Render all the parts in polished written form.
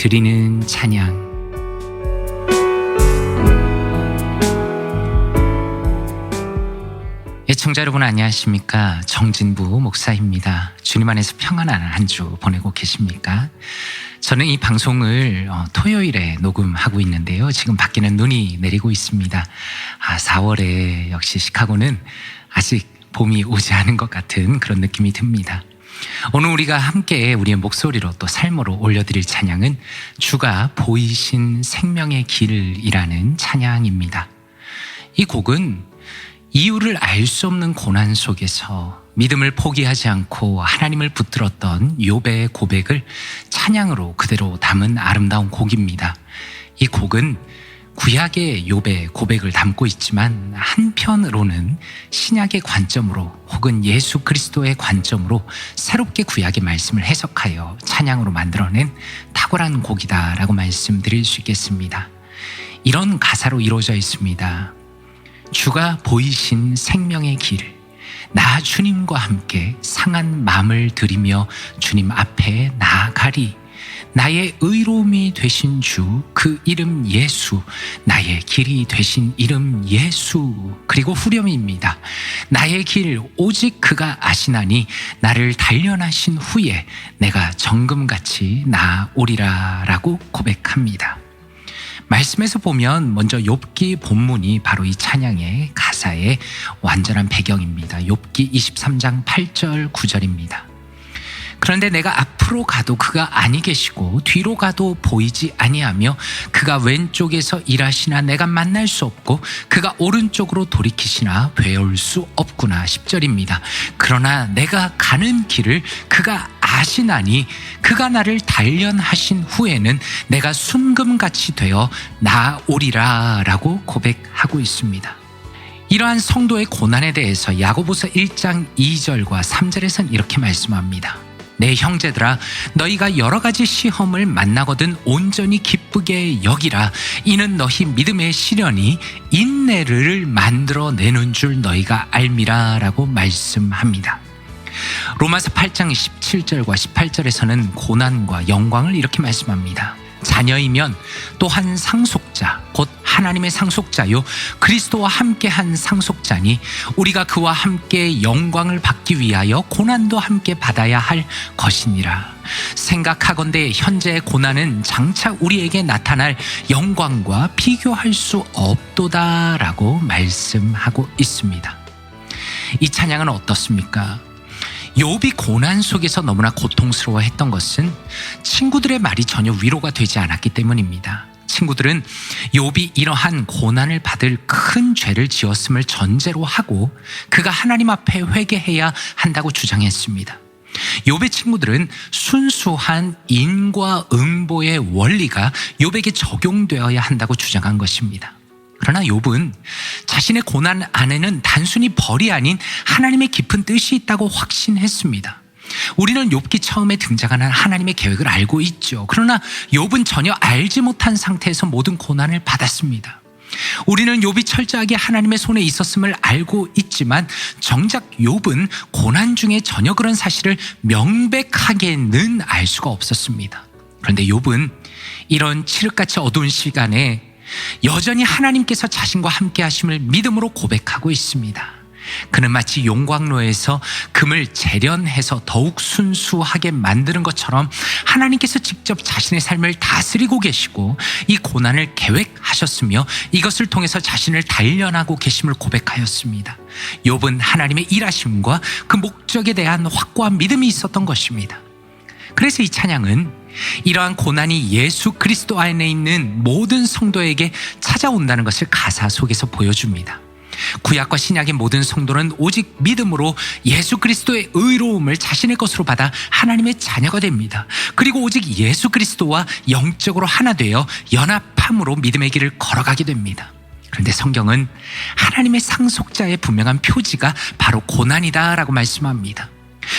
드리는 찬양. 애청자 여러분 안녕하십니까? 정진부 목사입니다. 주님 안에서 평안한 한 주 보내고 계십니까? 저는 이 방송을 토요일에 녹음하고 있는데요. 지금 밖에는 눈이 내리고 있습니다. 4월에 역시 시카고는 아직 봄이 오지 않은 것 같은 그런 느낌이 듭니다. 오늘 우리가 함께 우리의 목소리로 또 삶으로 올려드릴 찬양은 주가 보이신 생명의 길이라는 찬양입니다. 이 곡은 이유를 알 수 없는 고난 속에서 믿음을 포기하지 않고 하나님을 붙들었던 욥의 고백을 찬양으로 그대로 담은 아름다운 곡입니다. 이 곡은 구약의 욥의 고백을 담고 있지만 한편으로는 신약의 관점으로 혹은 예수 그리스도의 관점으로 새롭게 구약의 말씀을 해석하여 찬양으로 만들어낸 탁월한 곡이다라고 말씀드릴 수 있겠습니다. 이런 가사로 이루어져 있습니다. 주가 보이신 생명의 길, 나 주님과 함께 상한 마음을 들이며 주님 앞에 나아가리. 나의 의로움이 되신 주, 그 이름 예수, 나의 길이 되신 이름 예수. 그리고 후렴입니다. 나의 길 오직 그가 아시나니 나를 단련하신 후에 내가 정금같이 나오리라 라고 고백합니다. 말씀에서 보면 먼저 욥기 본문이 바로 이 찬양의 가사의 완전한 배경입니다. 욥기 23장 8절 9절입니다. 그런데 내가 앞으로 가도 그가 아니 계시고 뒤로 가도 보이지 아니하며 그가 왼쪽에서 일하시나 내가 만날 수 없고 그가 오른쪽으로 돌이키시나 배울 수 없구나. 10절입니다. 그러나 내가 가는 길을 그가 아시나니 그가 나를 단련하신 후에는 내가 순금같이 되어 나오리라 라고 고백하고 있습니다. 이러한 성도의 고난에 대해서 야고보서 1장 2절과 3절에서는 이렇게 말씀합니다. 내 형제들아 너희가 여러 가지 시험을 만나거든 온전히 기쁘게 여기라. 이는 너희 믿음의 시련이 인내를 만들어내는 줄 너희가 알미라 라고 말씀합니다. 로마서 8장 17절과 18절에서는 고난과 영광을 이렇게 말씀합니다. 자녀이면 또한 상속자 곧 하나님의 상속자요 그리스도와 함께한 상속자니 우리가 그와 함께 영광을 받기 위하여 고난도 함께 받아야 할 것이니라. 생각하건대 현재의 고난은 장차 우리에게 나타날 영광과 비교할 수 없도다 라고 말씀하고 있습니다. 이 찬양은 어떻습니까? 욥이 고난 속에서 너무나 고통스러워했던 것은 친구들의 말이 전혀 위로가 되지 않았기 때문입니다. 친구들은 욥이 이러한 고난을 받을 큰 죄를 지었음을 전제로 하고 그가 하나님 앞에 회개해야 한다고 주장했습니다. 욥의 친구들은 순수한 인과 응보의 원리가 욥에게 적용되어야 한다고 주장한 것입니다. 그러나 욥은 자신의 고난 안에는 단순히 벌이 아닌 하나님의 깊은 뜻이 있다고 확신했습니다. 우리는 욥기 처음에 등장하는 하나님의 계획을 알고 있죠. 그러나 욥은 전혀 알지 못한 상태에서 모든 고난을 받았습니다. 우리는 욥이 철저하게 하나님의 손에 있었음을 알고 있지만 정작 욥은 고난 중에 전혀 그런 사실을 명백하게는 알 수가 없었습니다. 그런데 욥은 이런 칠흑같이 어두운 시간에 여전히 하나님께서 자신과 함께 하심을 믿음으로 고백하고 있습니다. 그는 마치 용광로에서 금을 재련해서 더욱 순수하게 만드는 것처럼 하나님께서 직접 자신의 삶을 다스리고 계시고 이 고난을 계획하셨으며 이것을 통해서 자신을 단련하고 계심을 고백하였습니다. 욥은 하나님의 일하심과 그 목적에 대한 확고한 믿음이 있었던 것입니다. 그래서 이 찬양은 이러한 고난이 예수 그리스도 안에 있는 모든 성도에게 찾아온다는 것을 가사 속에서 보여줍니다. 구약과 신약의 모든 성도는 오직 믿음으로 예수 그리스도의 의로움을 자신의 것으로 받아 하나님의 자녀가 됩니다. 그리고 오직 예수 그리스도와 영적으로 하나 되어 연합함으로 믿음의 길을 걸어가게 됩니다. 그런데 성경은 하나님의 상속자의 분명한 표지가 바로 고난이다라고 말씀합니다.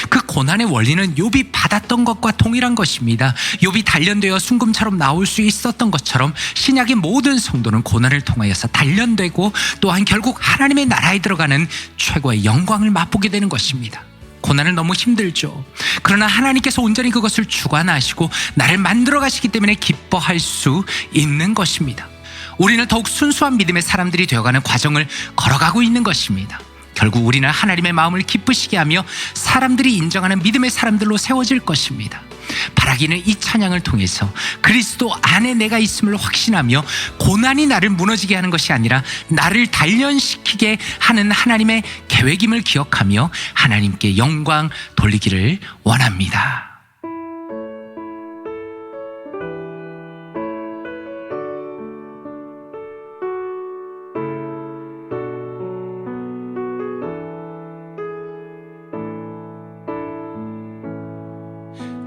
그 고난의 원리는 욥이 받았던 것과 동일한 것입니다. 욥이 단련되어 순금처럼 나올 수 있었던 것처럼 신약의 모든 성도는 고난을 통하여서 단련되고 또한 결국 하나님의 나라에 들어가는 최고의 영광을 맛보게 되는 것입니다. 고난을 너무 힘들죠. 그러나 하나님께서 온전히 그것을 주관하시고 나를 만들어 가시기 때문에 기뻐할 수 있는 것입니다. 우리는 더욱 순수한 믿음의 사람들이 되어가는 과정을 걸어가고 있는 것입니다. 결국 우리는 하나님의 마음을 기쁘시게 하며 사람들이 인정하는 믿음의 사람들로 세워질 것입니다. 바라기는 이 찬양을 통해서 그리스도 안에 내가 있음을 확신하며 고난이 나를 무너지게 하는 것이 아니라 나를 단련시키게 하는 하나님의 계획임을 기억하며 하나님께 영광 돌리기를 원합니다.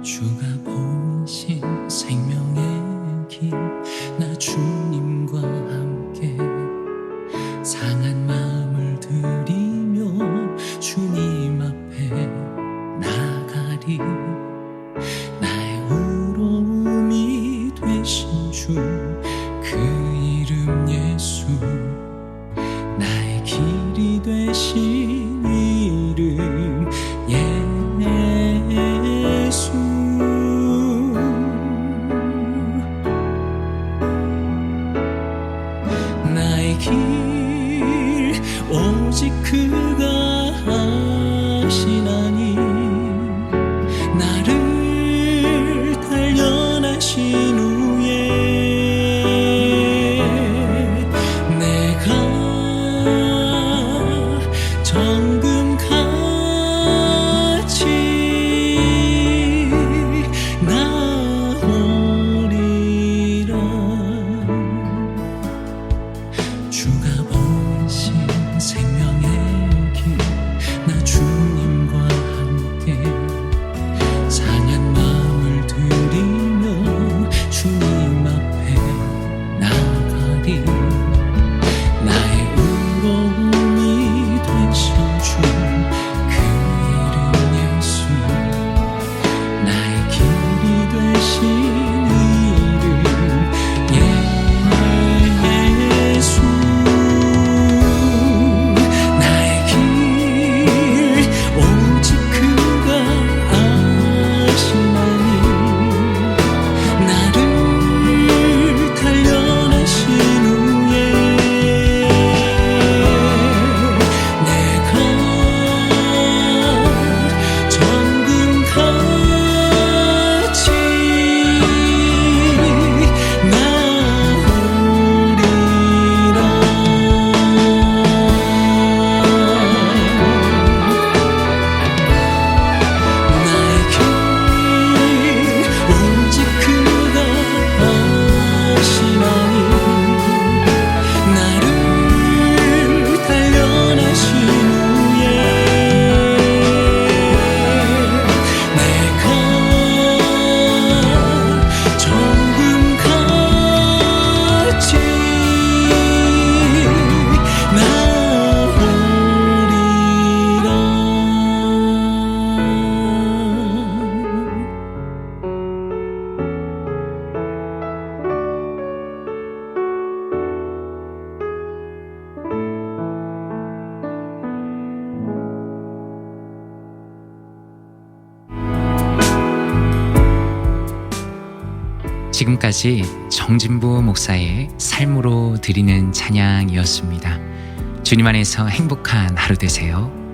주가 보이신 생명의 길, 나 주님과 함께 상한 마음을 들이며 주님 앞에 나가리. 나의 의로움이 되신 주, 그 이름 예수, 나의 길이 되신 이름 예수. 나의 길 오직 그가 하시나니, 나를 단련하신 후에 내가 정금같이 나오리라. 주가 보이신 생명의 길, 나 주님과 함께 상한 마음을 들이며 주님 앞에 나가리. 나의 의로움이 되신 주, 그 이름 예수, 나의 길이 되신 이름 예수. 나의 길 오직 그가 아시나니, 나를 단련하신 후에 내가 정금같이 나오리라. 나의 길 오직 그가 아시나니, 나를 단련하신 후에 내가 정금같이 나오리라. 지금까지 정진부 목사의 삶으로 드리는 찬양이었습니다. 주님 안에서 행복한 하루 되세요.